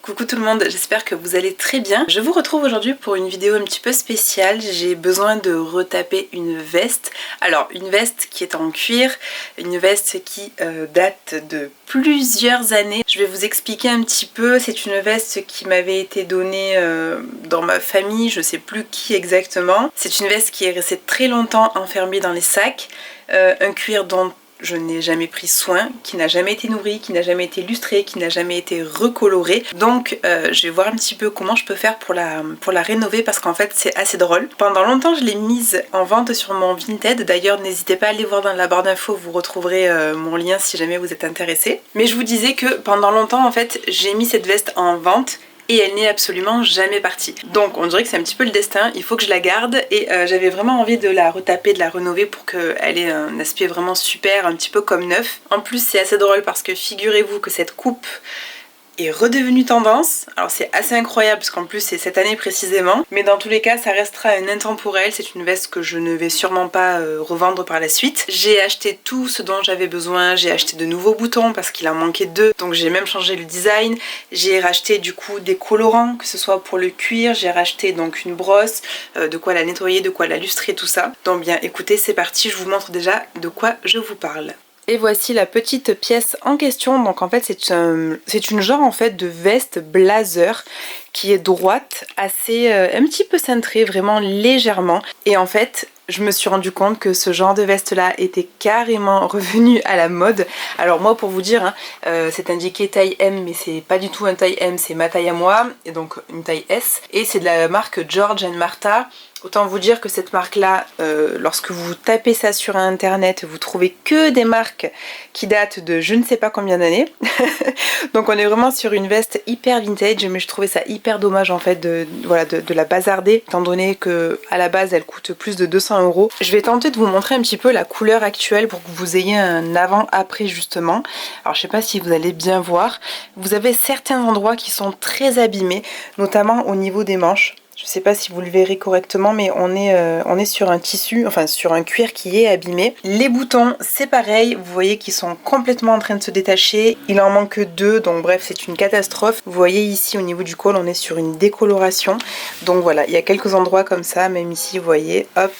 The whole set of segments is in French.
Coucou tout le monde, j'espère que vous allez très bien. Je vous retrouve aujourd'hui pour une vidéo un petit peu spéciale. J'ai besoin de retaper une veste. Alors une veste qui est en cuir, une veste qui date de plusieurs années. Je vais vous expliquer un petit peu. C'est une veste qui m'avait été donnée dans ma famille, je sais plus qui exactement. C'est une veste qui est restée très longtemps enfermée dans les sacs. Un cuir dont je n'ai jamais pris soin, qui n'a jamais été nourri, qui n'a jamais été lustré, qui n'a jamais été recoloré. Donc je vais voir un petit peu comment je peux faire pour la rénover parce qu'en fait c'est assez drôle. Pendant longtemps je l'ai mise en vente sur mon Vinted. D'ailleurs n'hésitez pas à aller voir dans la barre d'infos, vous retrouverez mon lien si jamais vous êtes intéressé. Mais je vous disais que pendant longtemps en fait j'ai mis cette veste en vente et elle n'est absolument jamais partie. Donc on dirait que c'est un petit peu le destin, il faut que je la garde et j'avais vraiment envie de la retaper, de la rénover pour qu'elle ait un aspect vraiment super, un petit peu comme neuf. En plus c'est assez drôle parce que figurez-vous que cette coupe est redevenue tendance. Alors c'est assez incroyable parce qu'en plus c'est cette année précisément, mais dans tous les cas ça restera un intemporel. C'est une veste que je ne vais sûrement pas revendre par la suite. J'ai acheté tout ce dont j'avais besoin, j'ai acheté de nouveaux boutons parce qu'il en manquait deux, donc j'ai même changé le design. J'ai racheté du coup des colorants, que ce soit pour le cuir, j'ai racheté donc une brosse, de quoi la nettoyer, de quoi la lustrer, tout ça. Donc bien écoutez, c'est parti, je vous montre déjà de quoi je vous parle. Et voici la petite pièce en question. Donc en fait c'est une genre en fait de veste blazer qui est droite, assez un petit peu cintrée, vraiment légèrement. Et en fait je me suis rendu compte que ce genre de veste là était carrément revenu à la mode. Alors moi pour vous dire, c'est indiqué taille M mais c'est pas du tout un taille M, c'est ma taille à moi, et donc une taille S. Et c'est de la marque George & Martha. Autant vous dire que cette marque là, lorsque vous tapez ça sur internet, vous trouvez que des marques qui datent de je ne sais pas combien d'années. Donc on est vraiment sur une veste hyper vintage, mais je trouvais ça hyper dommage en fait de la bazarder, étant donné que à la base elle coûte plus de 200 €. Je vais tenter de vous montrer un petit peu la couleur actuelle pour que vous ayez un avant-après justement. Alors je sais pas si vous allez bien voir, vous avez certains endroits qui sont très abîmés, notamment au niveau des manches. Je sais pas si vous le verrez correctement, mais on est sur un tissu, enfin sur un cuir qui est abîmé. Les boutons, c'est pareil, vous voyez qu'ils sont complètement en train de se détacher. Il en manque deux, donc bref, c'est une catastrophe. Vous voyez ici au niveau du col, on est sur une décoloration. Donc voilà, il y a quelques endroits comme ça, même ici, vous voyez, hop.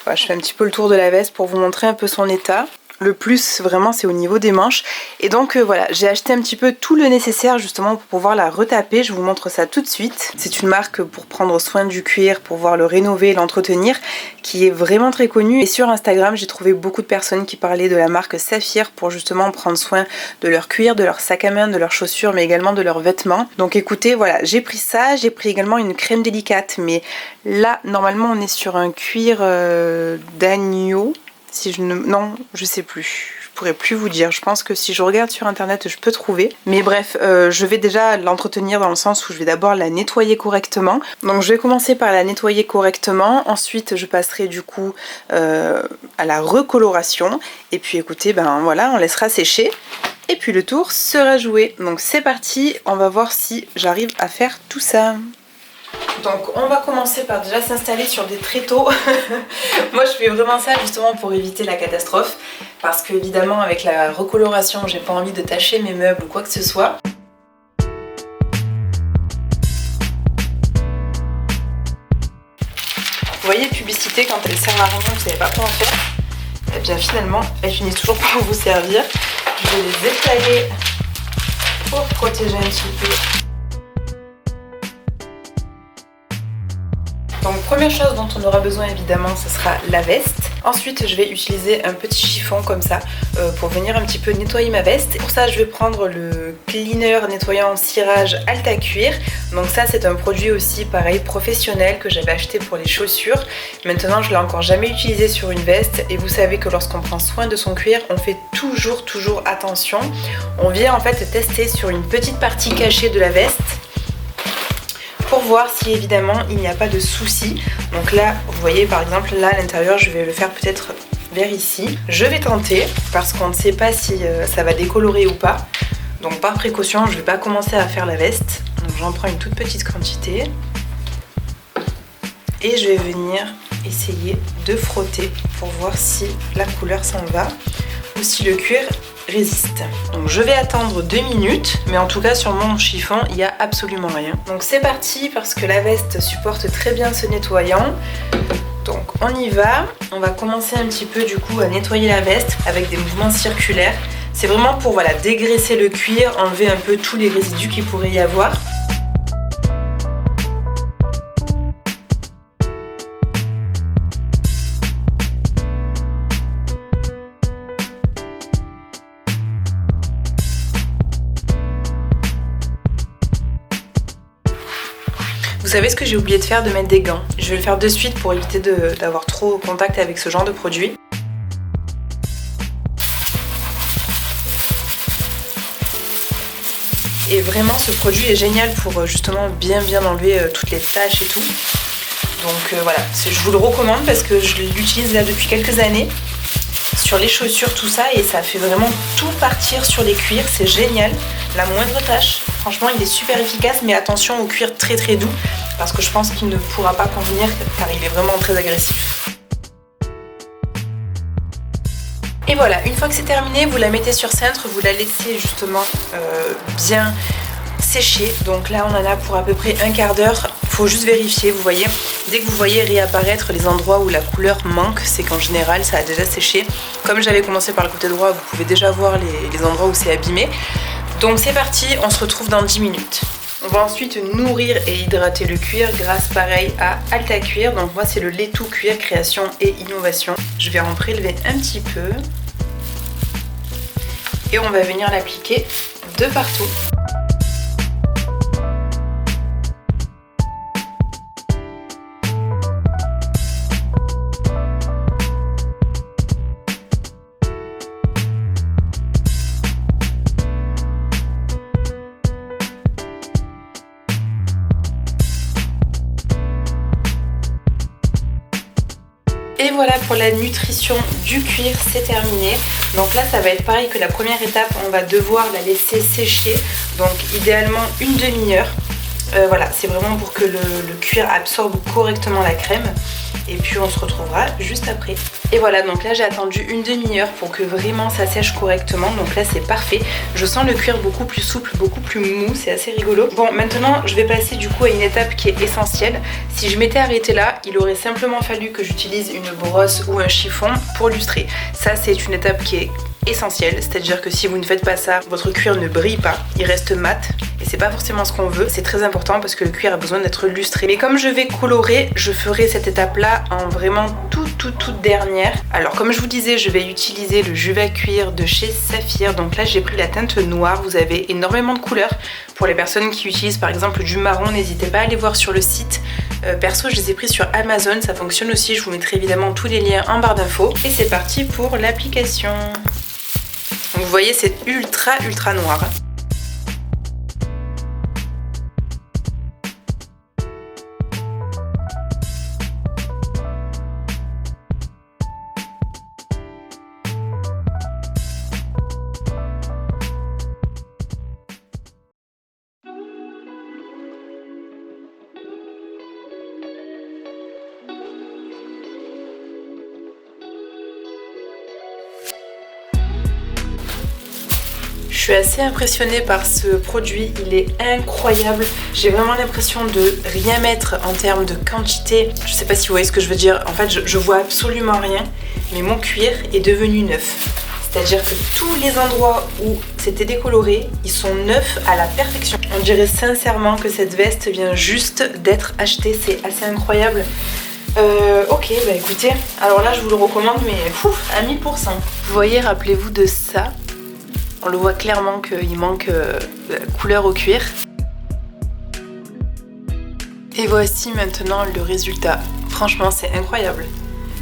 Voilà, je fais un petit peu le tour de la veste pour vous montrer un peu son état. Le plus vraiment c'est au niveau des manches. Et donc voilà, j'ai acheté un petit peu tout le nécessaire justement pour pouvoir la retaper. Je vous montre ça tout de suite. C'est une marque pour prendre soin du cuir, pour pouvoir le rénover, l'entretenir, qui est vraiment très connue. Et sur Instagram j'ai trouvé beaucoup de personnes qui parlaient de la marque Saphir pour justement prendre soin de leur cuir, de leur sac à main, de leurs chaussures, mais également de leurs vêtements. Donc écoutez, voilà, j'ai pris ça, j'ai pris également une crème délicate, mais là normalement on est sur un cuir d'agneau. Non, je sais plus. Je pourrais plus vous dire. Je pense que si je regarde sur internet, je peux trouver. Mais bref, je vais déjà l'entretenir dans le sens où je vais d'abord la nettoyer correctement. Donc je vais commencer par la nettoyer correctement. Ensuite, je passerai du coup à la recoloration. Et puis écoutez, ben voilà, on laissera sécher. Et puis le tour sera joué. Donc c'est parti. On va voir si j'arrive à faire tout ça. Donc on va commencer par déjà s'installer sur des tréteaux. Moi je fais vraiment ça justement pour éviter la catastrophe, parce que évidemment avec la recoloration j'ai pas envie de tacher mes meubles ou quoi que ce soit. Vous voyez, publicité quand elle sert à rien, vous savez pas quoi en faire. Et bien finalement elle finit toujours par vous servir. Je vais les étaler pour protéger un petit peu. Donc première chose dont on aura besoin évidemment, ce sera la veste. Ensuite je vais utiliser un petit chiffon comme ça pour venir un petit peu nettoyer ma veste. Pour ça je vais prendre le cleaner nettoyant cirage Alta Cuir. Donc ça c'est un produit aussi pareil professionnel que j'avais acheté pour les chaussures. Maintenant je l'ai encore jamais utilisé sur une veste, et vous savez que lorsqu'on prend soin de son cuir on fait toujours attention. On vient en fait tester sur une petite partie cachée de la veste pour voir si évidemment il n'y a pas de soucis. Donc là vous voyez par exemple là à l'intérieur je vais le faire peut-être vers ici. Je vais tenter parce qu'on ne sait pas si ça va décolorer ou pas. Donc par précaution je ne vais pas commencer à faire la veste. Donc j'en prends une toute petite quantité et je vais venir essayer de frotter pour voir si la couleur s'en va ou si le cuir résiste. Donc je vais attendre 2 minutes, mais en tout cas sur mon chiffon il n'y a absolument rien. Donc c'est parti parce que la veste supporte très bien ce nettoyant. Donc on y va, on va commencer un petit peu du coup à nettoyer la veste avec des mouvements circulaires. C'est vraiment pour voilà, dégraisser le cuir, enlever un peu tous les résidus qu'il pourrait y avoir. Vous savez ce que j'ai oublié de faire, de mettre des gants. Je vais le faire de suite pour éviter d'avoir trop contact avec ce genre de produit. Et vraiment ce produit est génial pour justement bien enlever toutes les taches et tout. Donc voilà, je vous le recommande parce que je l'utilise là depuis quelques années. Sur les chaussures, tout ça, et ça fait vraiment tout partir sur les cuirs, c'est génial. La moindre tâche, franchement il est super efficace, mais attention au cuir très doux parce que je pense qu'il ne pourra pas convenir car il est vraiment très agressif. Et voilà, une fois que c'est terminé, vous la mettez sur cintre, vous la laissez justement bien sécher. Donc là on en a pour à peu près un quart d'heure. Faut juste vérifier, vous voyez, dès que vous voyez réapparaître les endroits où la couleur manque, c'est qu'en général ça a déjà séché. Comme j'avais commencé par le côté droit, vous pouvez déjà voir les endroits où c'est abîmé. Donc c'est parti, on se retrouve dans 10 minutes. On va ensuite nourrir et hydrater le cuir grâce pareil à Alta Cuir. Donc moi c'est le lait tout cuir création et innovation. Je vais en prélever un petit peu. Et on va venir l'appliquer de partout. Et voilà pour la nutrition du cuir, c'est terminé. Donc là ça va être pareil que la première étape, on va devoir la laisser sécher. Donc idéalement une demi-heure. Voilà, c'est vraiment pour que le cuir absorbe correctement la crème. Et puis on se retrouvera juste après. Et voilà, donc là j'ai attendu une demi-heure pour que vraiment ça sèche correctement. Donc là c'est parfait. Je sens le cuir beaucoup plus souple, beaucoup plus mou, c'est assez rigolo. Bon, maintenant je vais passer du coup à une étape qui est essentielle. Si je m'étais arrêtée là, il aurait simplement fallu que j'utilise une brosse ou un chiffon pour lustrer. Ça c'est une étape qui est essentielle, c'est-à-dire que si vous ne faites pas ça, votre cuir ne brille pas, il reste mat et c'est pas forcément ce qu'on veut. C'est très important parce que le cuir a besoin d'être lustré. Mais comme je vais colorer, je ferai cette étape là en vraiment toute dernière. Alors comme je vous disais, je vais utiliser le Juva Cuir de chez Saphir. Donc là j'ai pris la teinte noire, vous avez énormément de couleurs. Pour les personnes qui utilisent par exemple du marron, n'hésitez pas à aller voir sur le site. Perso je les ai pris sur Amazon, ça fonctionne aussi, je vous mettrai évidemment tous les liens en barre d'infos. Et c'est parti pour l'application. Donc vous voyez c'est ultra noir. Je suis assez impressionnée par ce produit, il est incroyable. J'ai vraiment l'impression de rien mettre en termes de quantité. Je sais pas si vous voyez ce que je veux dire. En fait, je vois absolument rien, mais mon cuir est devenu neuf. C'est-à-dire que tous les endroits où c'était décoloré, ils sont neufs à la perfection. On dirait sincèrement que cette veste vient juste d'être achetée, c'est assez incroyable. Ok, bah écoutez, alors là je vous le recommande, mais à 1000%. Vous voyez, rappelez-vous de ça. On le voit clairement qu'il manque de la couleur au cuir. Et voici maintenant le résultat. Franchement, c'est incroyable.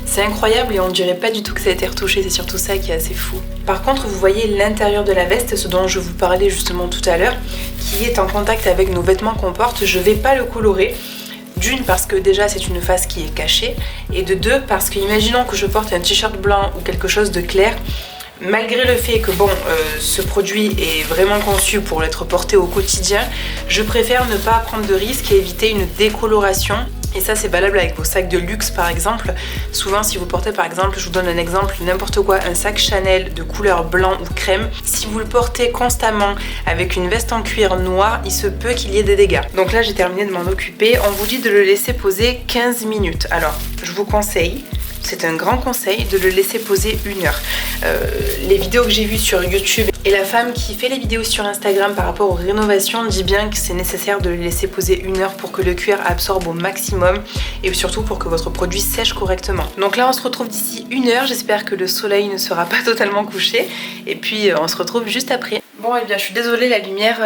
C'est incroyable et on dirait pas du tout que ça a été retouché, c'est surtout ça qui est assez fou. Par contre, vous voyez l'intérieur de la veste, ce dont je vous parlais justement tout à l'heure, qui est en contact avec nos vêtements qu'on porte. Je vais pas le colorer. D'une, parce que déjà c'est une face qui est cachée, et de deux, parce que imaginons que je porte un t-shirt blanc ou quelque chose de clair. Malgré le fait que bon, ce produit est vraiment conçu pour être porté au quotidien, je préfère ne pas prendre de risques et éviter une décoloration. Et ça c'est valable avec vos sacs de luxe par exemple. Souvent si vous portez par exemple, je vous donne un exemple, n'importe quoi, un sac Chanel de couleur blanc ou crème, si vous le portez constamment avec une veste en cuir noir, il se peut qu'il y ait des dégâts. Donc là j'ai terminé de m'en occuper. On vous dit de le laisser poser 15 minutes. Alors je vous conseille, c'est un grand conseil, de le laisser poser 1 heure. Les vidéos que j'ai vues sur YouTube et la femme qui fait les vidéos sur Instagram par rapport aux rénovations dit bien que c'est nécessaire de le laisser poser 1 heure pour que le cuir absorbe au maximum et surtout pour que votre produit sèche correctement. Donc là on se retrouve d'ici 1 heure, j'espère que le soleil ne sera pas totalement couché et puis on se retrouve juste après. Bon et bien je suis désolée, la lumière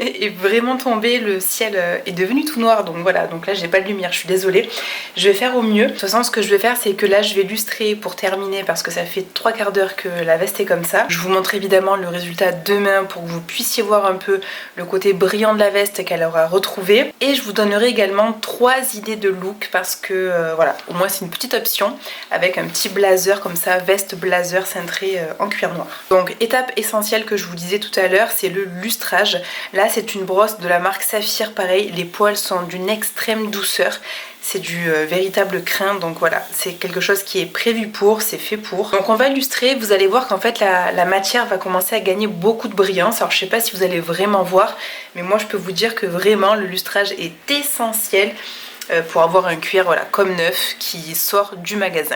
est vraiment tombée, le ciel est devenu tout noir donc voilà, donc là j'ai pas de lumière, je suis désolée. Je vais faire au mieux. De toute façon ce que je vais faire c'est que là je vais lustrer pour terminer parce que ça fait 3/4 d'heure que la veste est comme ça. Je vous montre évidemment le résultat demain pour que vous puissiez voir un peu le côté brillant de la veste qu'elle aura retrouvé. Et je vous donnerai également 3 idées de look parce que voilà, au moins c'est une petite option avec un petit blazer comme ça, veste blazer cintré en cuir noir. Donc étape essentielle que je vous disais tout à l'heure, c'est le lustrage. Là c'est une brosse de la marque Saphir, pareil, les poils sont d'une extrême douceur. C'est du véritable crin, donc voilà, c'est quelque chose qui est prévu pour, c'est fait pour. Donc on va lustrer, vous allez voir qu'en fait la matière va commencer à gagner beaucoup de brillance. Alors je sais pas si vous allez vraiment voir, mais moi je peux vous dire que vraiment le lustrage est essentiel pour avoir un cuir voilà, comme neuf qui sort du magasin.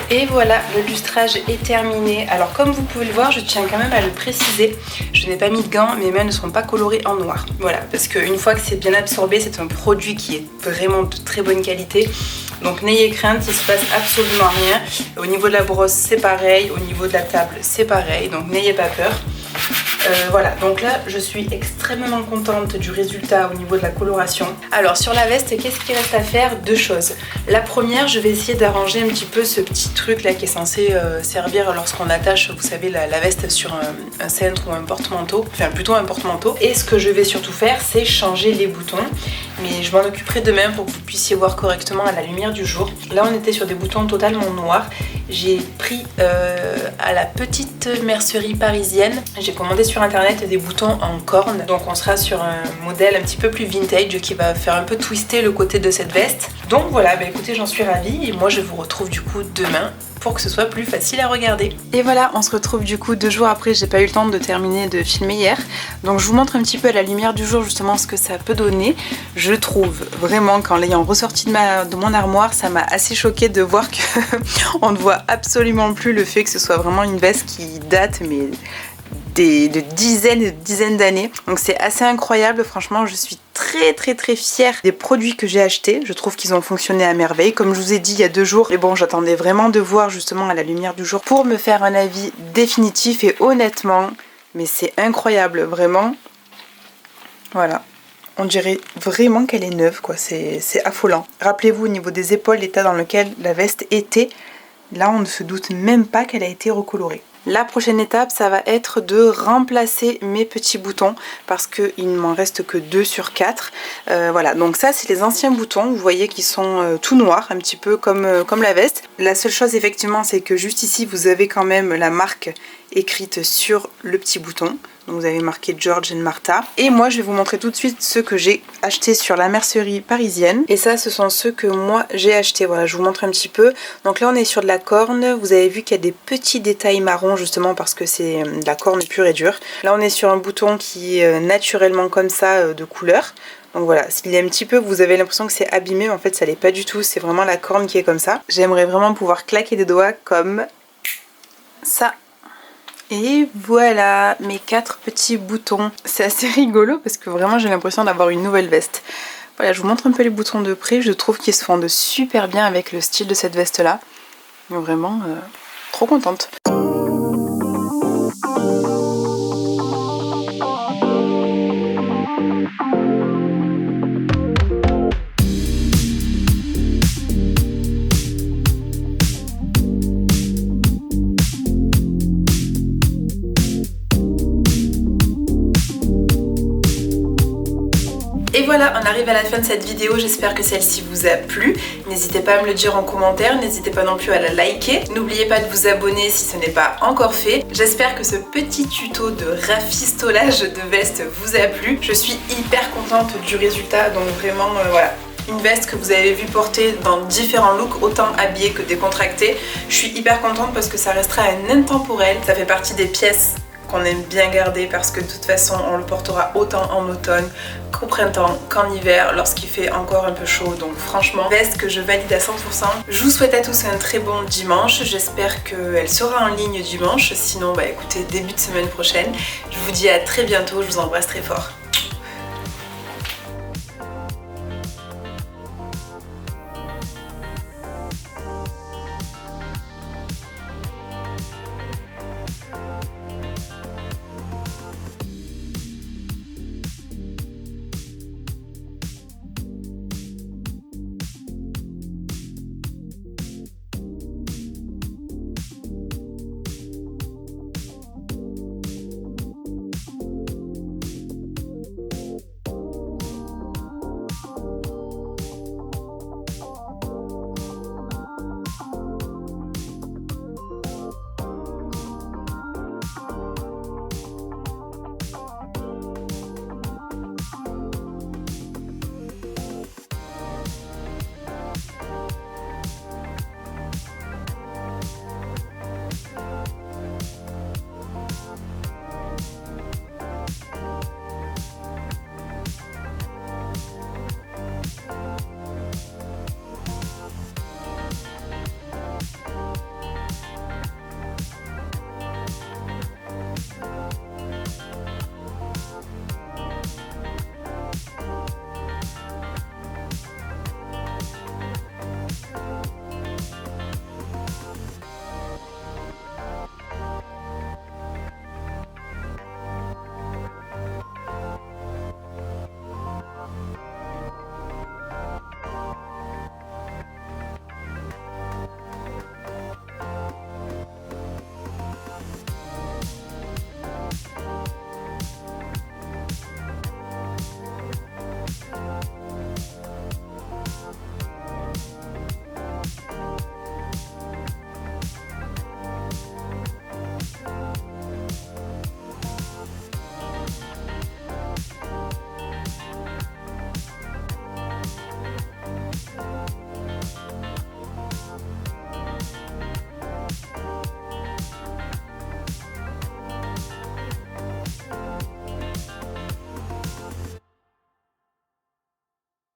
Et voilà, le lustrage est terminé. Alors comme vous pouvez le voir, je tiens quand même à le préciser, je n'ai pas mis de gants, mes mains ne sont pas colorées en noir. Voilà, parce qu'une fois que c'est bien absorbé, c'est un produit qui est vraiment de très bonne qualité. Donc n'ayez crainte, il se passe absolument rien. Au niveau de la brosse c'est pareil, au niveau de la table c'est pareil, donc n'ayez pas peur. Voilà, donc là je suis extrêmement contente du résultat au niveau de la coloration. Alors sur la veste, qu'est-ce qu'il reste à faire? 2 choses. La première, je vais essayer d'arranger un petit peu ce petit truc là qui est censé servir lorsqu'on attache, vous savez, la veste sur un cintre ou un porte-manteau, enfin plutôt un porte-manteau. Et ce que je vais surtout faire, c'est changer les boutons, mais je m'en occuperai demain pour que vous puissiez voir correctement à la lumière du jour. Là on était sur des boutons totalement noirs. J'ai pris à la petite mercerie parisienne, j'ai commandé sur internet des boutons en corne, donc on sera sur un modèle un petit peu plus vintage qui va faire un peu twister le côté de cette veste. Donc voilà, bah écoutez, j'en suis ravie et moi je vous retrouve du coup demain pour que ce soit plus facile à regarder. Et voilà, on se retrouve du coup 2 jours après, j'ai pas eu le temps de terminer de filmer hier, donc je vous montre un petit peu à la lumière du jour justement ce que ça peut donner. Je trouve vraiment qu'en l'ayant ressorti de mon armoire, ça m'a assez choquée de voir que on ne voit absolument plus le fait que ce soit vraiment une veste qui date mais de dizaines d'années. Donc c'est assez incroyable, franchement je suis très fière des produits que j'ai achetés. Je trouve qu'ils ont fonctionné à merveille. Comme je vous ai dit il y a 2 jours, mais bon, j'attendais vraiment de voir justement à la lumière du jour pour me faire un avis définitif et honnêtement, mais c'est incroyable, vraiment. Voilà. On dirait vraiment qu'elle est neuve, quoi. C'est affolant. Rappelez-vous au niveau des épaules, l'état dans lequel la veste était. Là, on ne se doute même pas qu'elle a été recolorée. La prochaine étape, ça va être de remplacer mes petits boutons parce qu'il ne m'en reste que 2 sur 4. Voilà, donc ça c'est les anciens boutons, vous voyez qu'ils sont tout noirs, un petit peu comme la veste. La seule chose effectivement, c'est que juste ici, vous avez quand même la marque écrite sur le petit bouton. Donc vous avez marqué George and Martha. Et moi je vais vous montrer tout de suite ceux que j'ai achetés sur la mercerie parisienne. Et ça ce sont ceux que moi j'ai achetés. Voilà, je vous montre un petit peu. Donc là on est sur de la corne. Vous avez vu qu'il y a des petits détails marrons justement parce que c'est de la corne pure et dure. Là on est sur un bouton qui est naturellement comme ça de couleur. Donc voilà, s'il est un petit peu, vous avez l'impression que c'est abîmé, mais en fait ça l'est pas du tout. C'est vraiment la corne qui est comme ça. J'aimerais vraiment pouvoir claquer des doigts comme ça. Et voilà mes 4 petits boutons. C'est assez rigolo parce que vraiment j'ai l'impression d'avoir une nouvelle veste. Voilà, je vous montre un peu les boutons de près. Je trouve qu'ils se fondent super bien avec le style de cette veste là. Vraiment trop contente. Voilà, on arrive à la fin de cette vidéo, j'espère que celle-ci vous a plu. N'hésitez pas à me le dire en commentaire, n'hésitez pas non plus à la liker. N'oubliez pas de vous abonner si ce n'est pas encore fait. J'espère que ce petit tuto de rafistolage de veste vous a plu. Je suis hyper contente du résultat, donc vraiment voilà. Une veste que vous avez vu porter dans différents looks, autant habillée que décontractée. Je suis hyper contente parce que ça restera un intemporel. Ça fait partie des pièces qu'on aime bien garder parce que de toute façon on le portera autant en automne qu'au printemps, qu'en hiver lorsqu'il fait encore un peu chaud. Donc franchement, veste que je valide à 100%. Je vous souhaite à tous un très bon dimanche. J'espère qu'elle sera en ligne dimanche. Sinon, bah écoutez, début de semaine prochaine. Je vous dis à très bientôt. Je vous embrasse très fort.